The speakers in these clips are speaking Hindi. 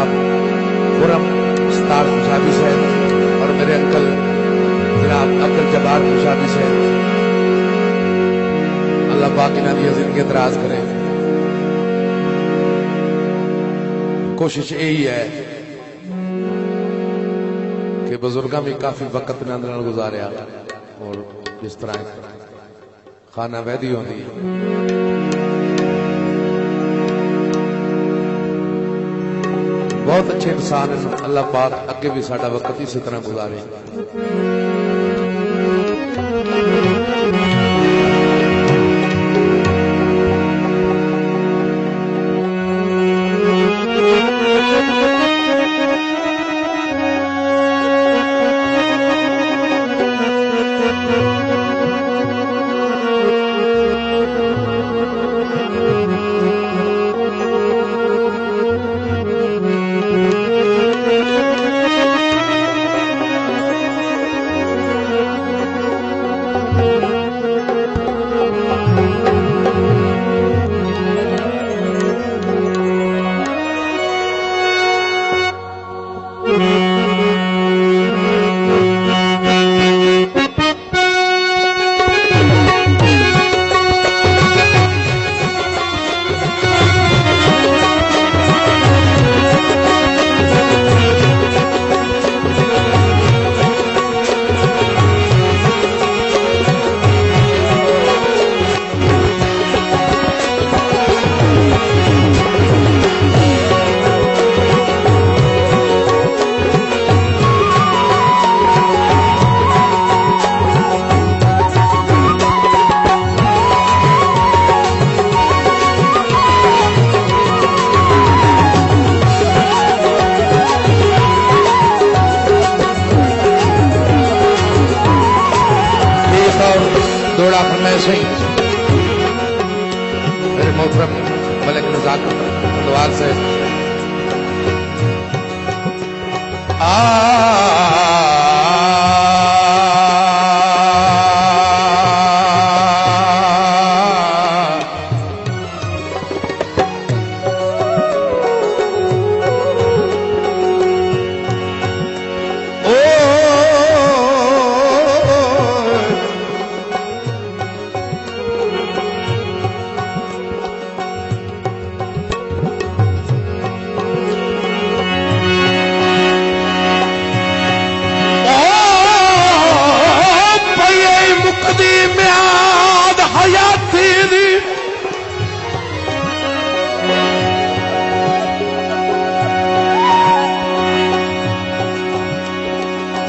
जनाब खुरम उस्ताद खुशाबी साहब और मेरे अंकल जनाब अब्दुल जब्बार खुशाबी साहब, अल्लाह पाक इन्हां दी जिंदगी दराज करे। कोशिश यही है कि बुजुर्गों भी काफी वक्त इन्हां नाल गुजारिया और जिस तरह खाना वैदी होती है, बहुत अच्छे इंसान हैं। अल्लाह पाक अगे भी साडा वक्त इसी तरह गुजारे। मेरे मोहतरम मलिक नज़ाकत अल्वार से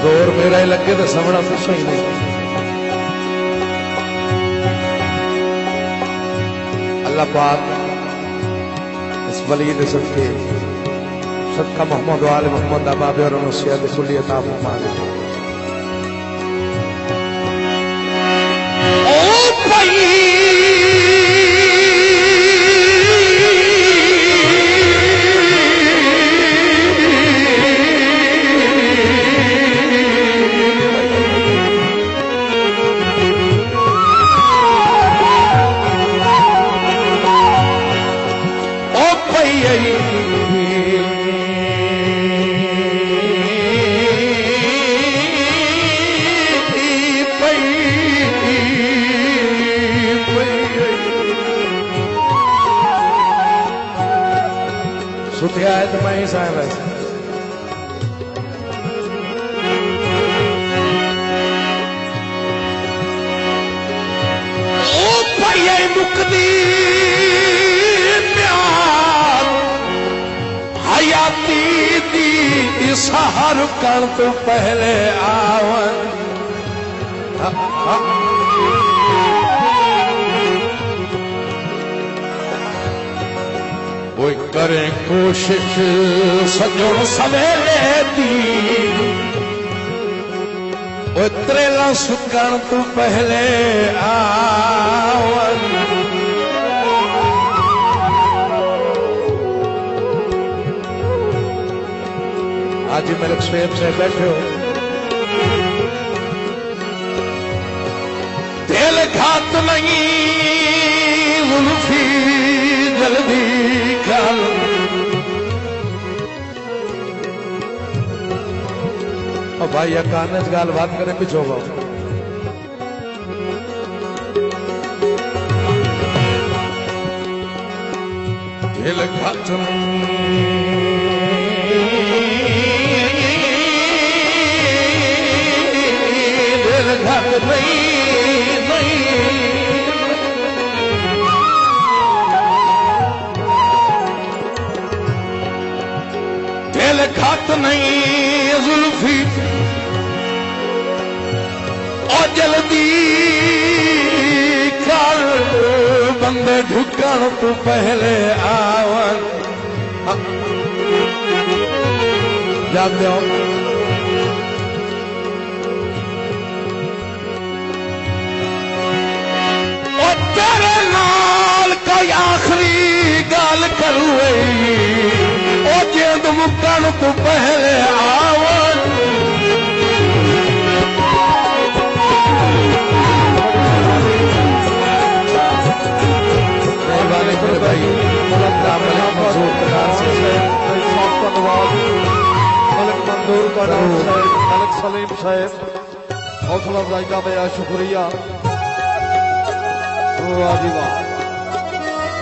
जोर मेरा ही लगे तो समझना कुछ ही नहीं। अल्लाह पाक इस वली ने सबके सदका मोहम्मद वाले मोहम्मद अबाबे और नसीहत खुली अता फरमा दे। ओ भाई सुथिया है तो मैं ही साहब है। ओ भैया मुकदी प्यार हयाती दी सहर कर तो पहले आवन कोई करे कोशिश सजों सवेले दी त्रेला सुकण तू पहले आवन। आज मेरे स्वेब से बैठे हो दिल घात नहीं जुल्फी जल्दी भाई अकाने गाल बात करे पिछो गो दिल घाटन दिल घाट नहीं दिल घाट नहीं जुल्फी और जल्दी कर बंदे ढुकण तू पहले आवन जाते हो और तेरे नाल कोई आखिरी गाल करूए और जेद मुकण तू पहले आवन भाई मलिक मंजूर का नाम मलिक सलीम साहब हौसला अफजाई का मेरा शुक्रिया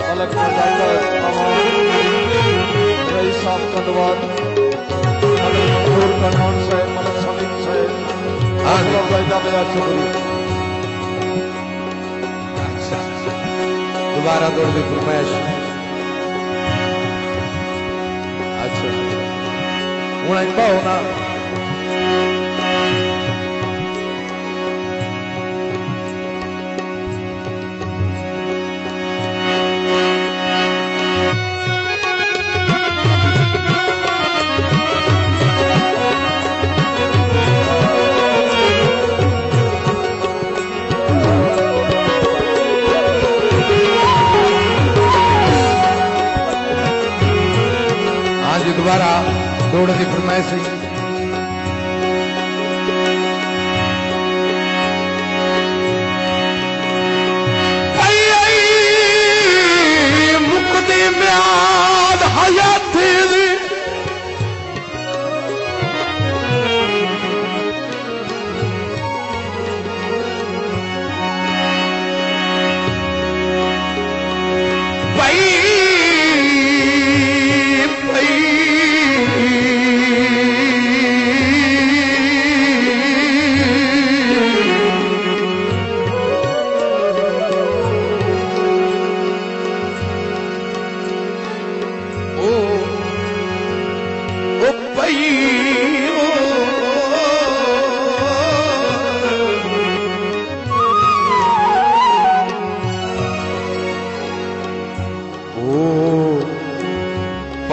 मलिक रईस साहब का धन्यवाद मलिक मंजूर का नाम साहब मलिक सलीम साहब हौसला अफजाई का मेरा शुक्रिया दोबारा दौड़ दी फरमाइश अच्छा हूं पाओ ना दोबारा दौड़ की फरमाइश हुई मुकदी म्याद हयात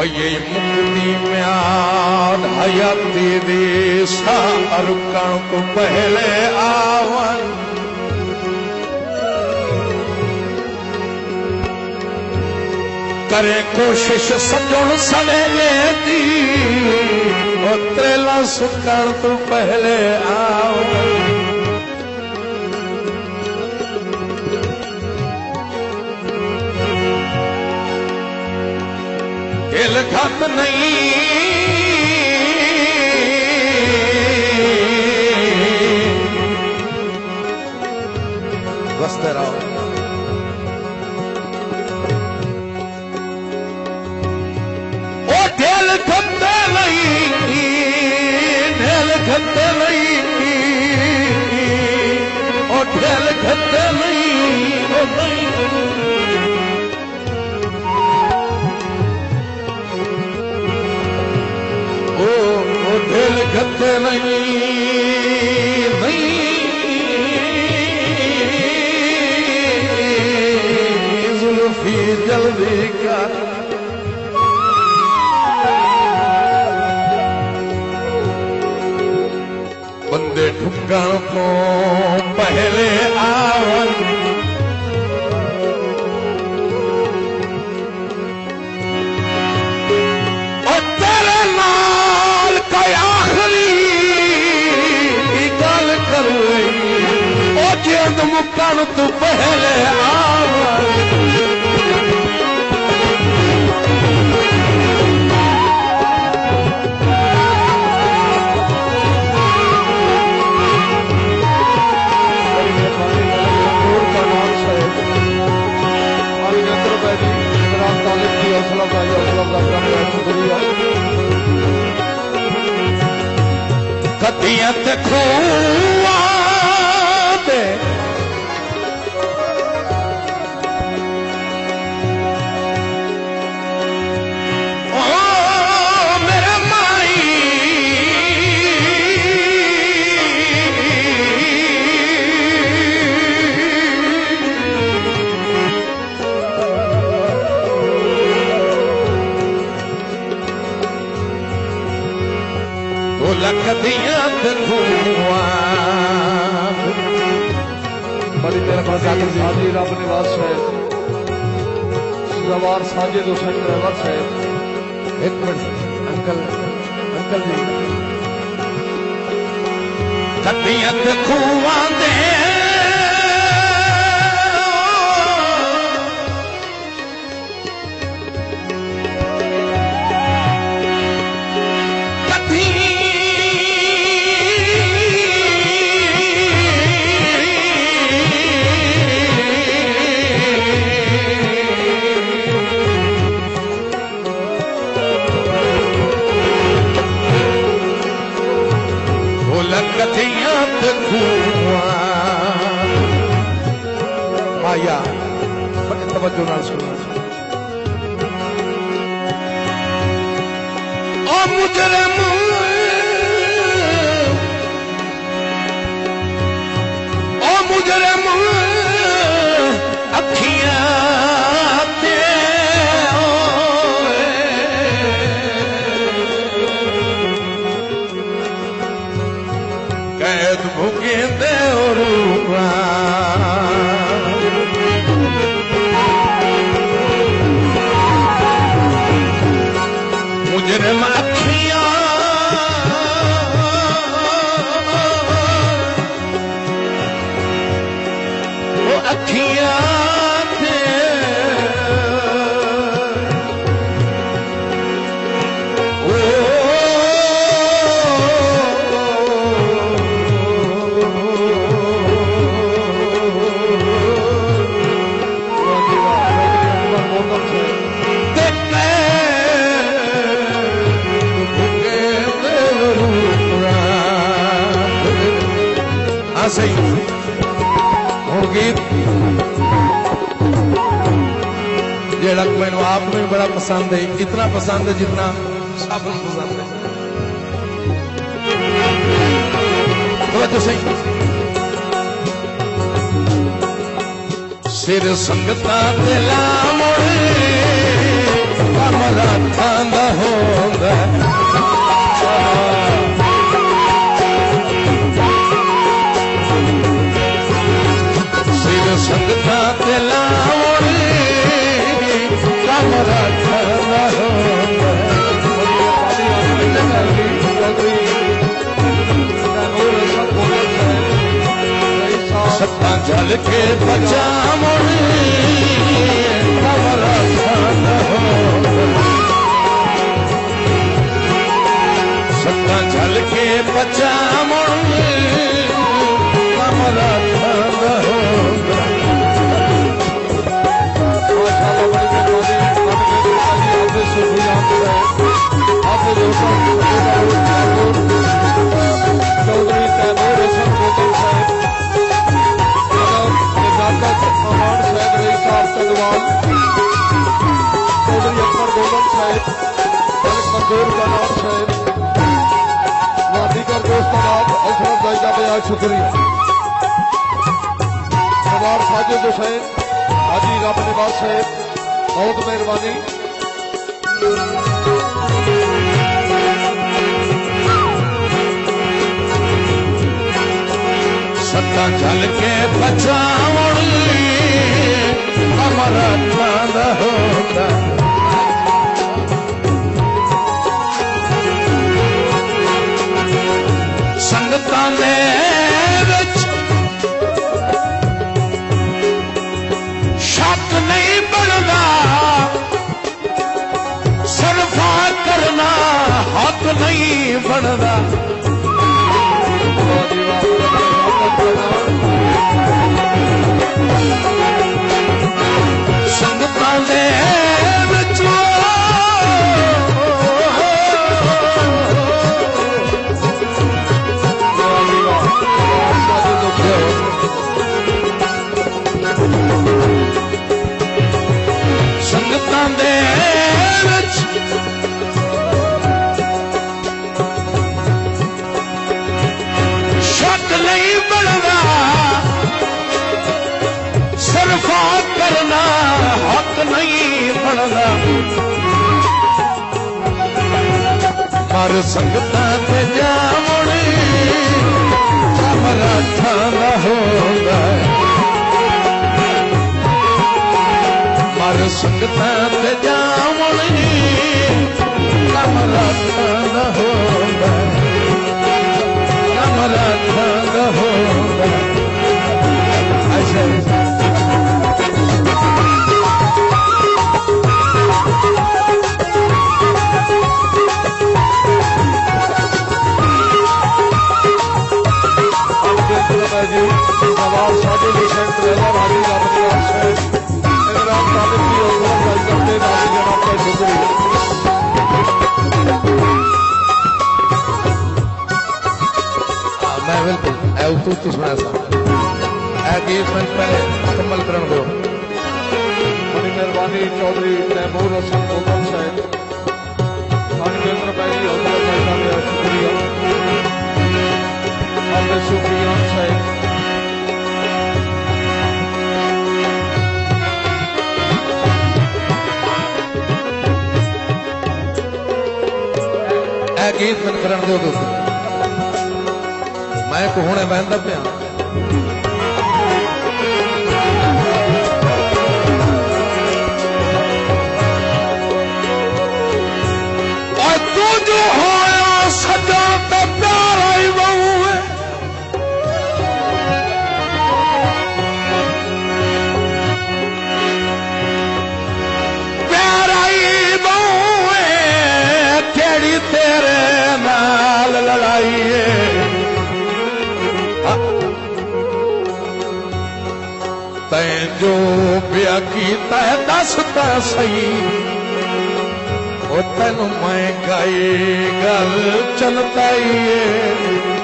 ये मुक्ति म्याद हयाती देशा अरुकण को पहले आवन करे कोशिश सजण सवेले दी त्रेला सुकण तो पहले आवन दिल घट नहीं बसते रहो ओ दिल घटे नहीं दिल घटे नहीं ओ दिल घटे नहीं ओ नहीं दिल घटे नहीं जुल्फी जल्दी कर बंदे ठुकण तो पहले आवन मुकण तू पहले आवन कदियां ते खूआं दे कदियां ते खूआं बड़ी मेरे हाजी रब निवास साहब जवार साजिद हुसैन ड्राइवर साहब। एक मिनट अंकल अंकल जी कदियां ते खूआं दे माया बड़े तवज्जो नाल सुनना। ओ मुजरिम अखियां ते कैद भुगे दे मुजरिम अखियां वो अखियां थे सही हूँ गीत जेड़ा मैनू आप में बड़ा पसंद है, इतना पसंद है जितना सब पसंद है। तो सही सिर संगता दिला मोड़े कमरा थांदा होंदा संगता दिला कमरा थांदा होंदा सत्ता जल के बचा मोड़े कमरा थांदा होंदा सत्ता जल के बचा मोड़े कमरा थांदा होंदा। चौधरी तैमूर हसन गोगल साहब निजाकत अमान साहब रई साहब तंगवाल चौधरी अकबर गोगल साहब मलिक मंजूर गनार साहब दीगर दोस्तान अशरफ भाई का बेहद शुक्रिया। सवार साजिद हुसैन हाजी रब निवास साहब बहुत मेहरबानी। सत्ता चल के बचावण कमरा थांदा होंदा संगतां दे विच शक नहीं बनदा सरफा करना हक नहीं बनदा। संगतां दे विच हक नहीं बनदा मर संगता ते जावण मराठा न होगा मर संगता ते जावण मराठा न होगा मराठा न होगा ऐसे जी नवाब साधु हुसैन ट्रेलर हाजी अपने आप से इमरान तालिब की और करते नाजी जनाब का शुक्रिया मैं बिल्कुल तू सुना सा गीत में पहले मुकम्मल करण दो बड़ी मेहरबानी चौधरी तैमूर हसन कोकम साहब खान केंद्र पहली हौसला पैदा में शुक्रिया आपने सुफियान साहब गीत मन करण दो तुम मैं को हुणे बहंदा पिया और तू जो होया सदा ते प्यारा ही बहु है प्यारा ही बहु है केड़ी तेरे नाल लड़ाई है तैं जो ब्याह कीता है दसता सही ओ तेन मैं गाई गल चलता ही है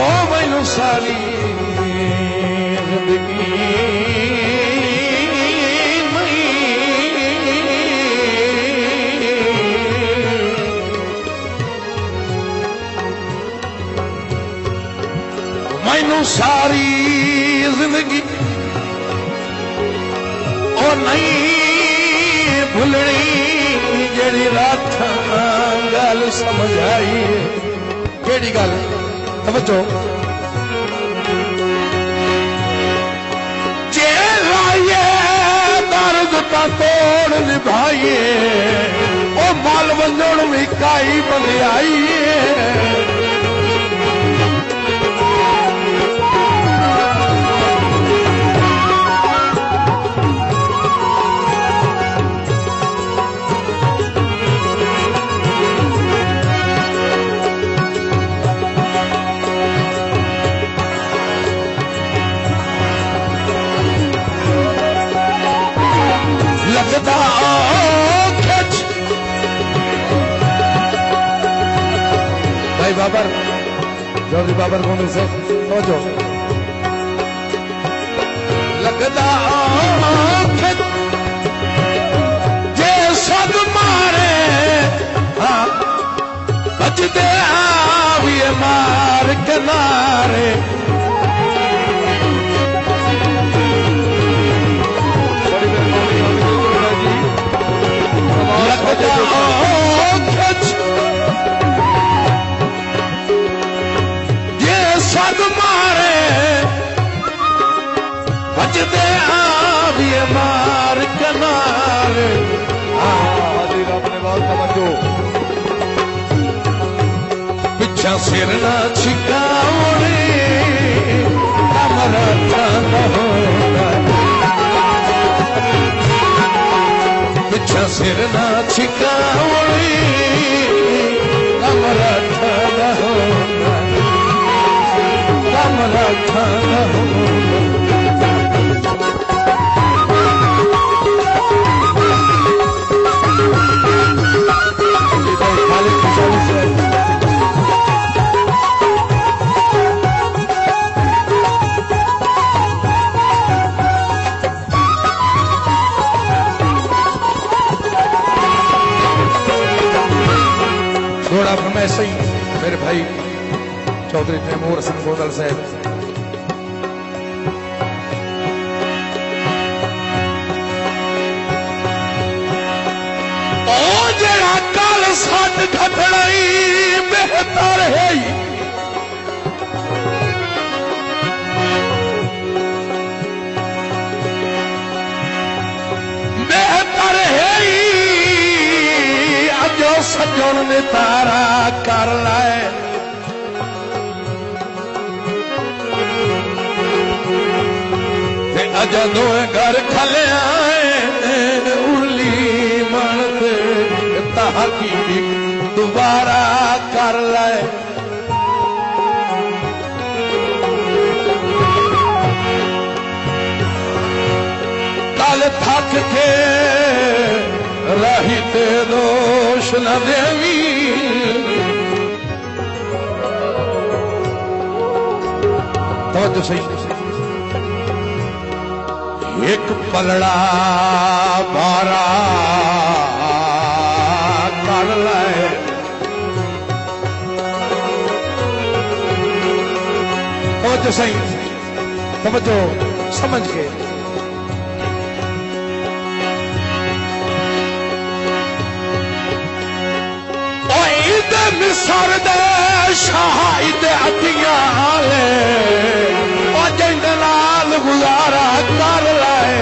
ओ मैनू सारी जिंदगी मैनू सारी जिंदगी ओ नहीं भुलनी जेड़ी रात गल समझ आई केड़ी गल समझो जे लाइए दर्द का तोड़ निभाइए ओ माल वंजण भी काई बंधियाई लगदा खच भाई बाबर चौधरी बाबर कौन से समझो लगदा खच जे सद मारे हाँ बचदे आविए मार किनारे ये सद मारे बचदे आविए मार किनारे हाजी अपने बात समझो पिछा सिर ना छिकावणे हमारा न होगा पिछा सिर ना छिकावणे हमारा न होगा हमारा न होगा ऐसे ही मेरे भाई चौधरी तैमूर हसन गोदल साहब सट घटनाई बेहतर है बेहतर है अजो सजन ने तारा कर लाए जदों घर खले आए उली मन ताकी दोबारा कर लाए कल थक के रही ते दोष न देवी तो सही एक पलड़ा बारा कर लाए तो सही समझो समझ के मिसर दे शाहिद अटियां ले जिंद नाल गुजारा कर लाए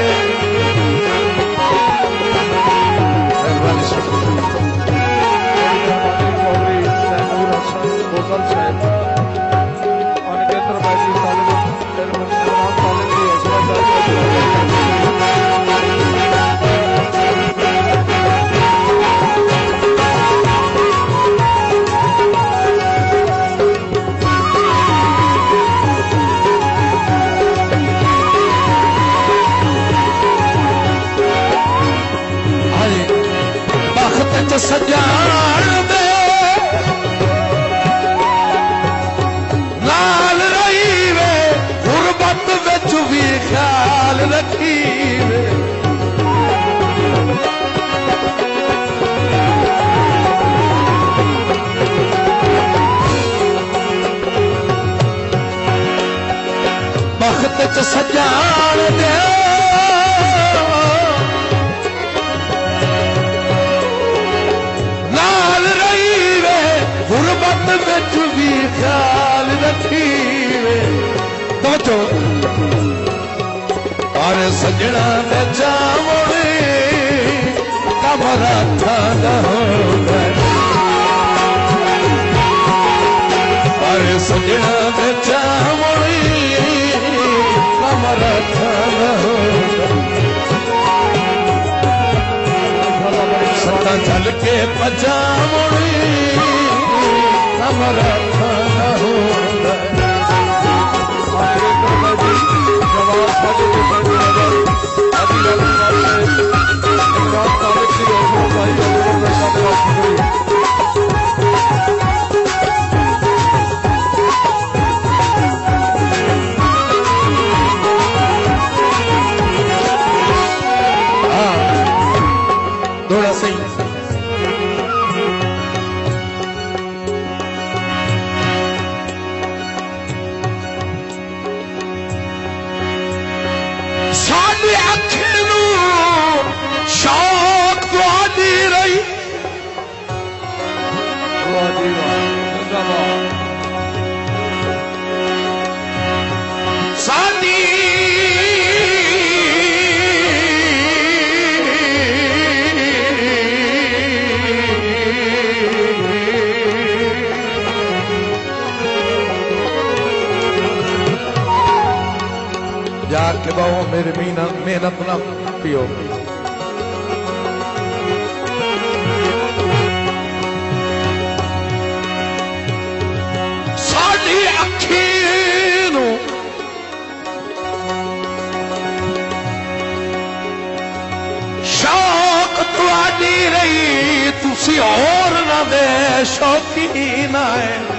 सजान दे नाल रही वे गुरबत विच भी ख्याल रखी वे बख्त च सजान दे गुरबत विच भी ख्याल रखी तो और सजना में जावड़े कमरा थाना हो और सजना में जावड़े कमरा थाना हो सता चल के पजावड़े हमारा खाना होगा थोड़ा सही शौक तुहाडी रही साडी जाके बहु मेरी मेहनत ना पियो साडी अखी नू शौक तुहाडी रही तुसी और ना दे शौकीन है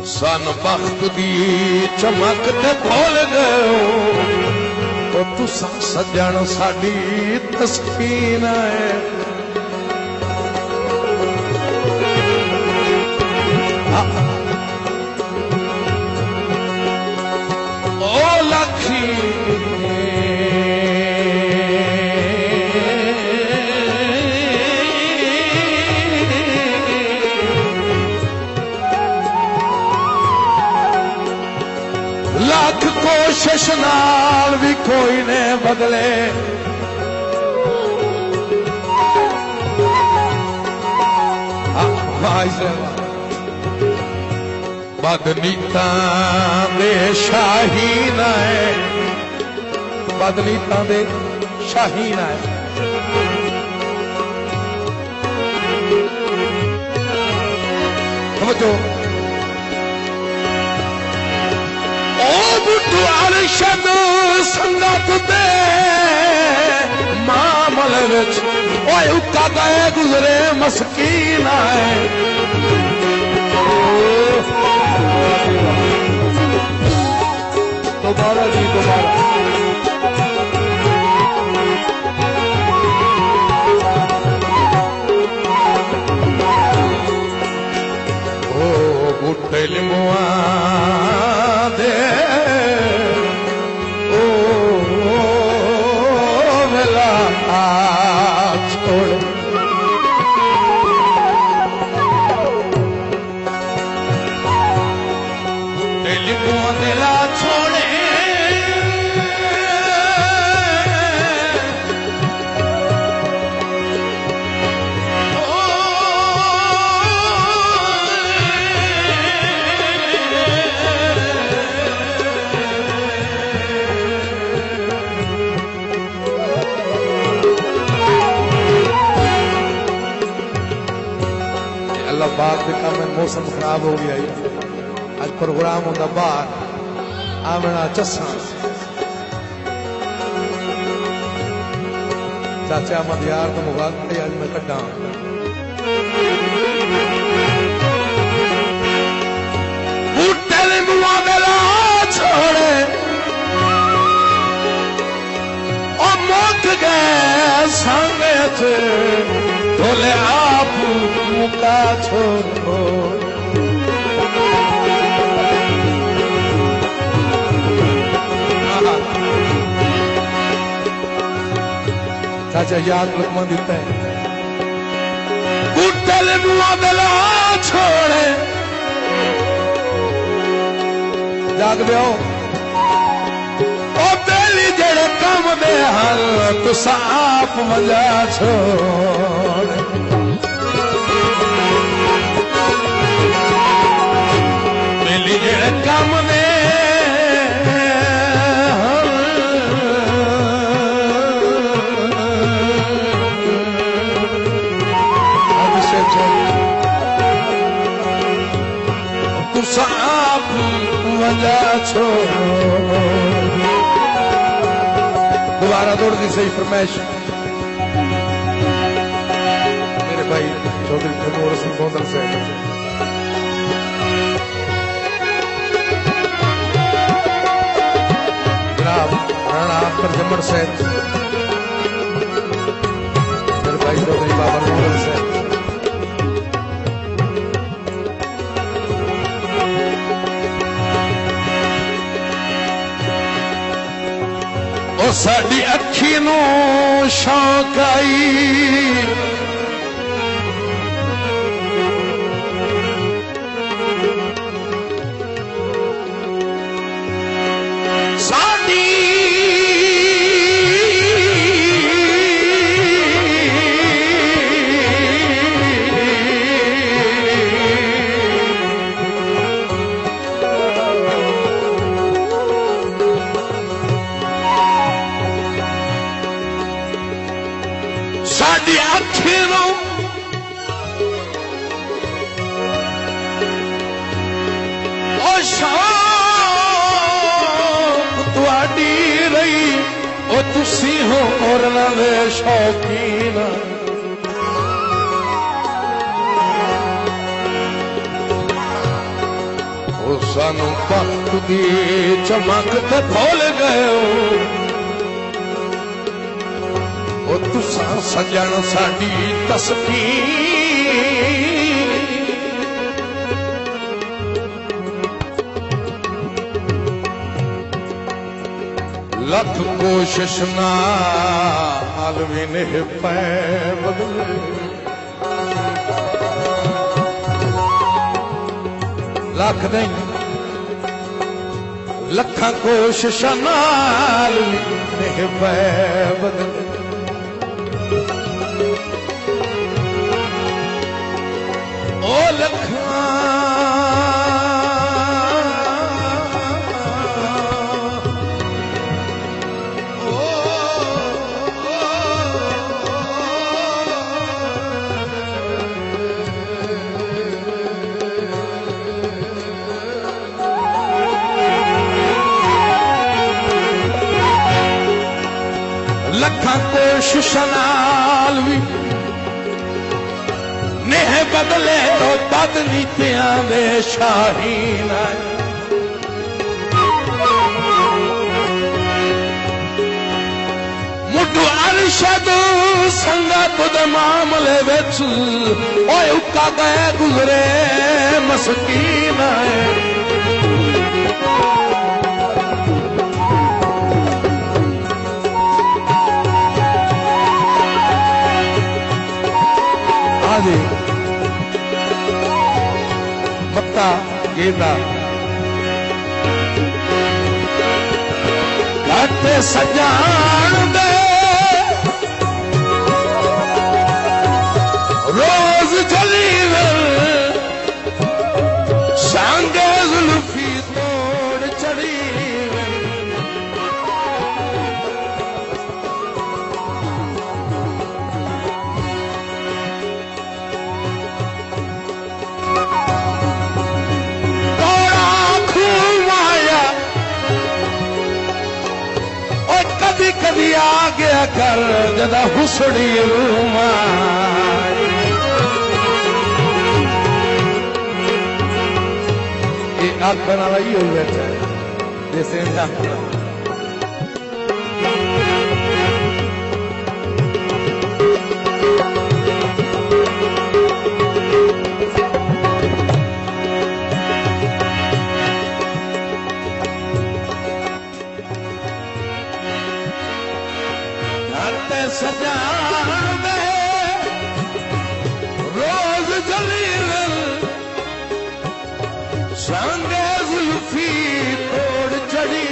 सन बख्त दी चमक ते भूल गए तो तुसा सजन साडी तस्कीन है ओ लखी लाख कोशिश नाल भी कोई ने बदले बदनीता दे शाहीन है बदनीता दे शाहीन है समझो ओ बुद्धू अरशद संगत दे मामल विच ओए उका गए गुजरे मस्कीन है दोबारा जी दोबारा ओ बुट्टे लिमुआ दे ओ वेला छोड़ बुट्टे लिमुआ देला छोड़े अल्लाह पाक के काम में मौसम खराब हो गया आज प्रोग्राम होता बाहर आमना चसा चाचा मदियार तो मुबारक आज मैं कटा छोड़े और मुक गए संग बोले आप मुका छोड़ो चाचा याद लुकमा देता है कुटल मुआदला छोड़े जाग दे ओ बेली जेड़े कम दे हल तुसा आप मजा छोड़ बेली जेड़े कम दे आप वजह छोड़ दोबारा दौड़ दी सही फरमाइश मेरे भाई चौधरी तैमूर हसन गोंदल से जनाब राणा अख्तर जम्मर से मेरे भाई चौधरी बाबर गोंदल से साड़ी अखी नू शौक आई साड़ी साड़ी अखी नू शौक तुहाडी रही ओ तुसी हो औरना दे शौकीन ओ सानू वक्त दी चमक ते भुल गए ओ तुसा सजन साडी तस्वीर लख कोशिश नाल भी नहीं पै बदले लख नहीं लखा कोशिश नाल नेह पै बदल ओ लखा लखा कोशिश नाल भी नेह बदले तो बद नीतियां दे शाहीन मुठ अरशद संगत दे मामले विच ओए उका गए गुजरे मस्कीन मत्ता गेंदा घट सजान दे रोज जलील सांगे जुल्फी तोड़ चढ़ी कभी आ गया कर जदा हुसड़ी रूमा ये आखन वाला ही हो बैठा है जैसे सजान दे रोज जलील सांगे जुल्फी तोड़ चढ़ी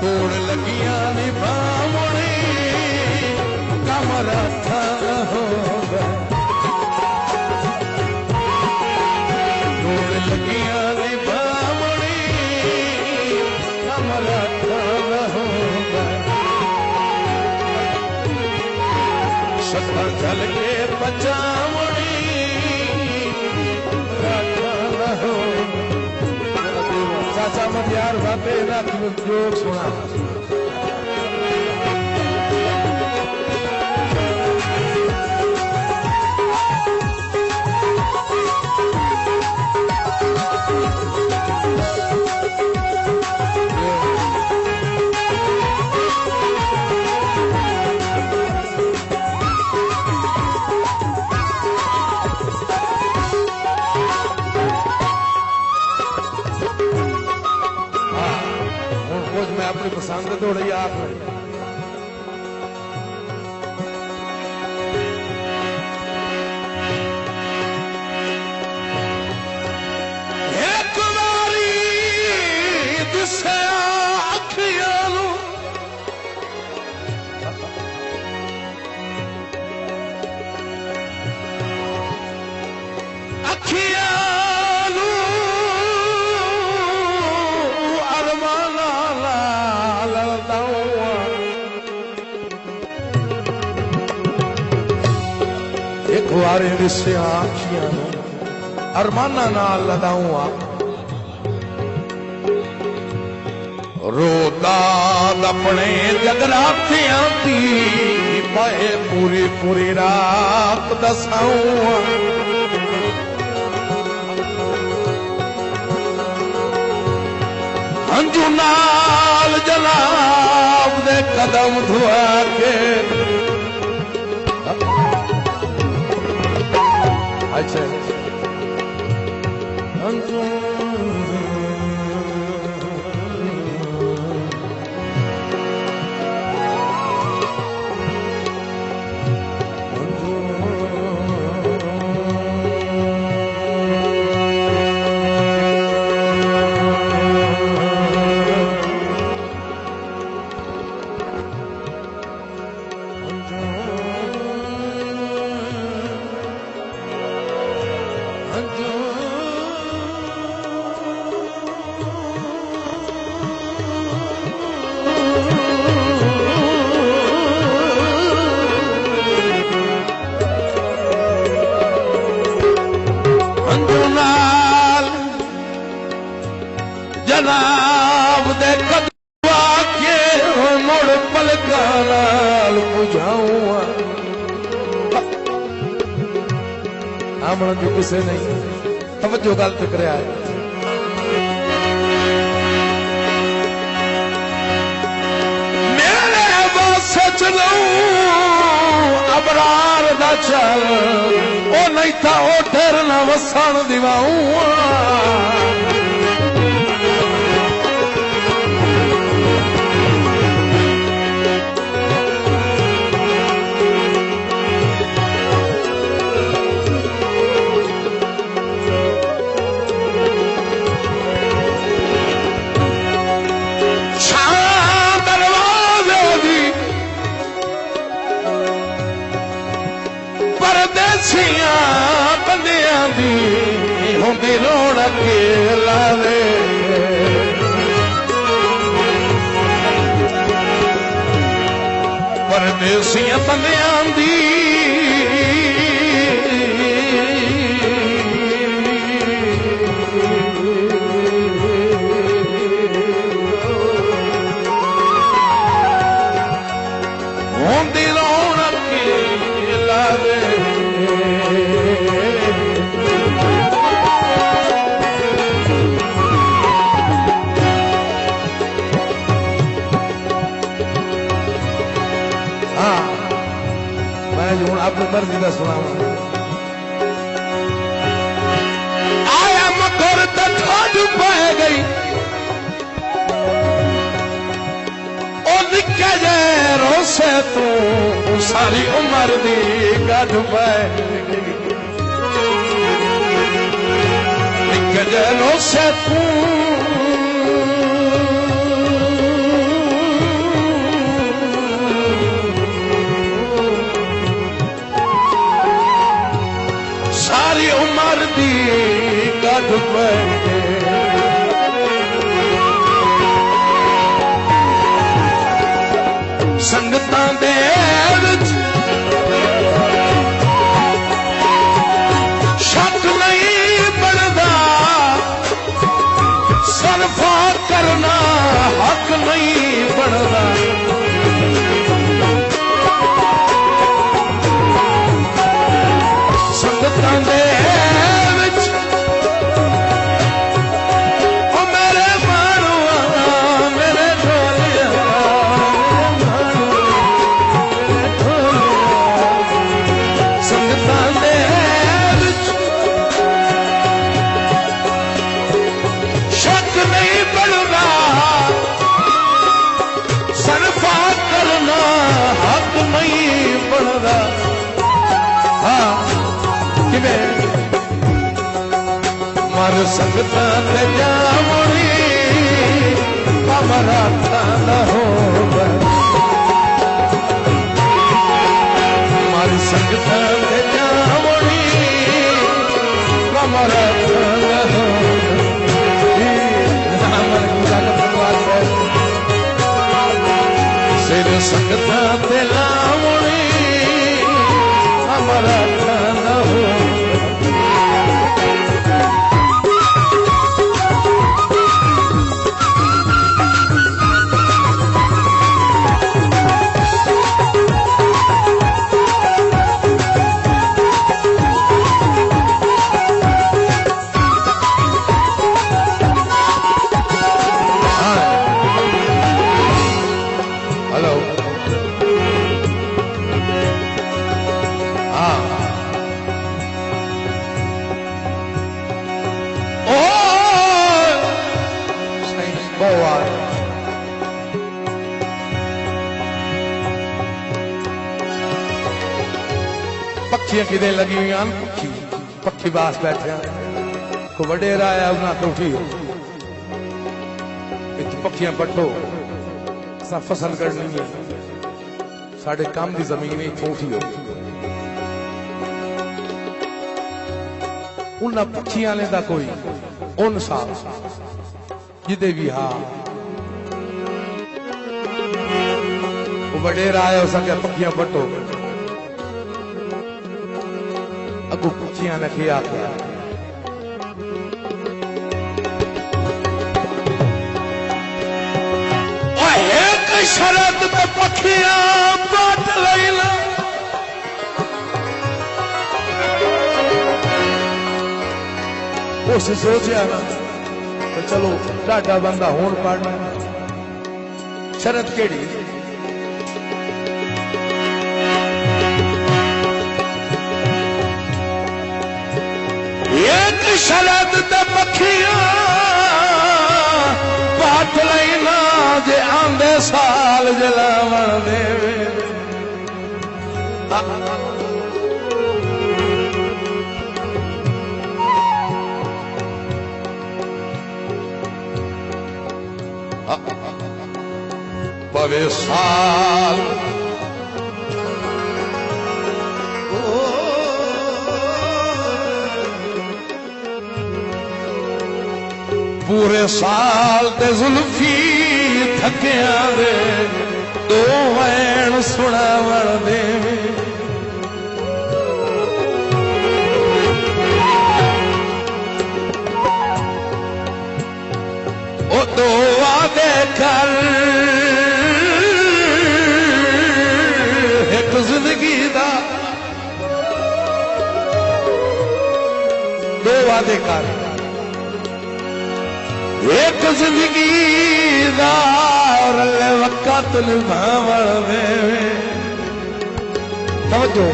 तोड़ लगियां निभावणी कमरा था होगा तोड़ लगियां निभावणी कमरा चल के बचावणी चाचा मदियार बातें ना जोक सुना पसंद थोड़ी आप एक बारी दिसे अखियां वारे दिसे आखियां अरमाना नाल लदाऊं रोदा अपने जगरातियां दी पाए पूरी पूरी रात दसाऊं हंजू नाल जनाब दे कदम धुआ के अच्छा जनाब दे कदवा के मुड़ पलका नाल बुझाऊं आमण जो किसे नहीं तवज्जो गल पे करया है मेरे वास्ते चलो अबरार दा चल ओ नहीं था ओ ठहर ना वसन दिवाऊं बंदियां दी होंदी रौनक लावे परदेसियां बंदियां दी होंदी रौनक लावे अपनी मर्जी का सुना आया मकर तो ठंड पै गई ओ निके जे रोसे तू सारी उम्र दी गढ़ पै निके जे रोसे तू उम्र दी गढ़ पे संगतां दे विच शक नहीं बनदा सरफा करना हक नहीं बनदा संगतां दे मर सकता ते जामुनी हमारा खाना होगा मर सकता ते जामुनी हमारा खाना होगा सिर सकता ते लामुनी हमारा खाना होगा पक्षियां किदे लगी हुई पक्षी पक्षी बास बैठे को वडेरा आया उन्हें तो उठी पक्षियां पट्टो सा फसल करनी है साढ़े काम की जमीन उठी हो उन्हें पक्षियां ने दा कोई उन साल जिदे भी हाँ वडेरा आया उस पक्षियां पट्टो अगू पक्षियां ने क्या शरद पे पखियां पाट लैला उस सोचा ना तो चलो डाडा बंदा होन पढ़ना शरद केड़ी एक शरद ते पखियां पाट लैना जे आंदे साल जलावण देवे पवे साल पूरे साल ते जुल्फी थकिया दे दो वैन सुनावण देवे ओ दो वादे कर एक जिंदगी दा दो वादे कर एक जिंदगी दा और अल्ले वक़्त निभावण देवे समझो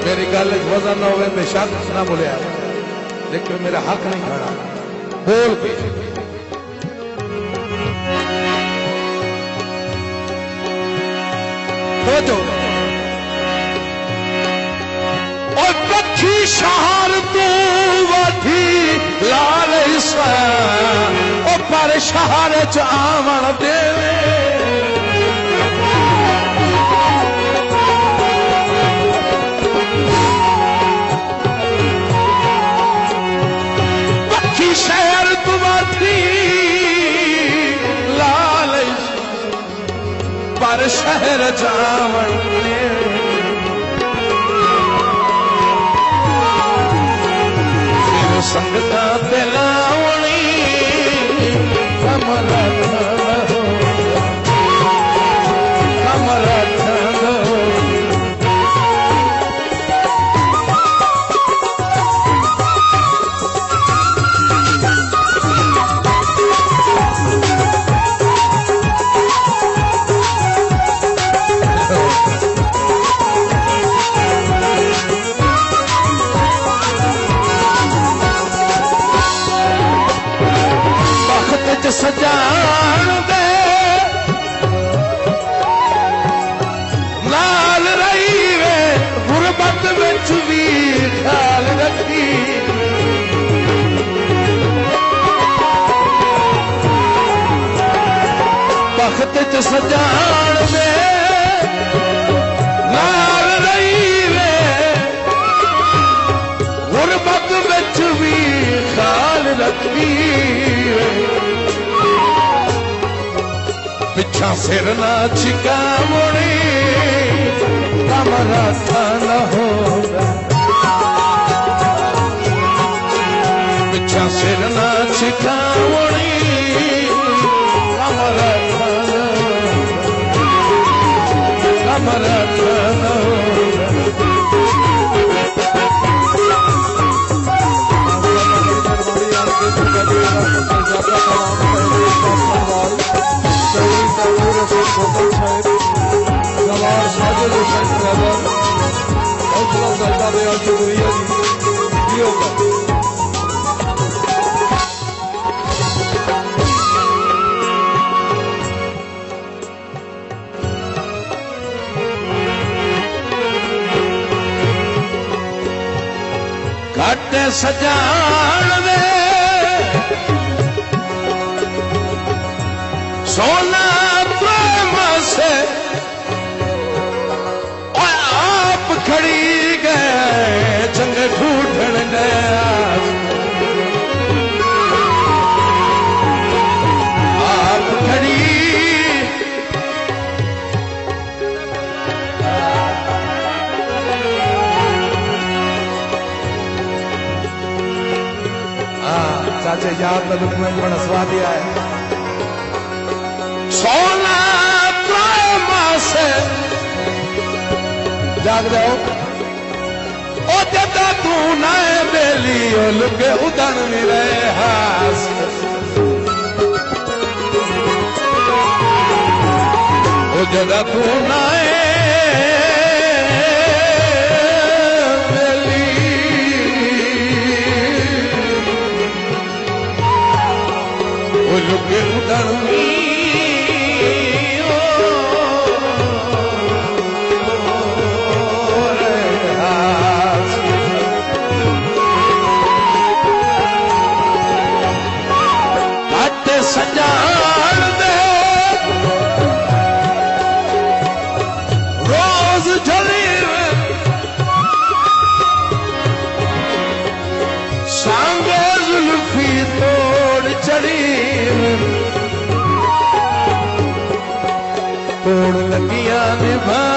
मेरी गल वजन न होवे बेशक ना बोलिया लेकिन मेरा हक नहीं खड़ा बोल के समझो और पक्षी शहर तू वठी लाल ओ पर शहर च आवण देवे पक्षी शहर तू वठी लाल पर शहर च आवण देवे संगता दिलावणी कमरा सजान दे नाल रही वे गुरबत विच भी ख्याल रखी बखत च सजान दे नाल रही वे गुरबत विच भी ख्याल रखी पिछा सिर ना छिकावणी कमरा न होगा पिछा सिर ना छिकावणी कमरा न होगा घट सजान दे सोना प्रेम से आप खड़ी गए चंग ढूंढन गया आप खड़ी जाचे याद तो दुख में पण स्वाद दिया है सोना प्राय मासे जाग जाओ ओ जदा तू ना बेली ओ लुके उदन मिले हास ओ जदा तू ना लुके उदन सजान दे रोज झली सांगे जुल्फी तोड़ चढ़ी तोड़ लगिया निभा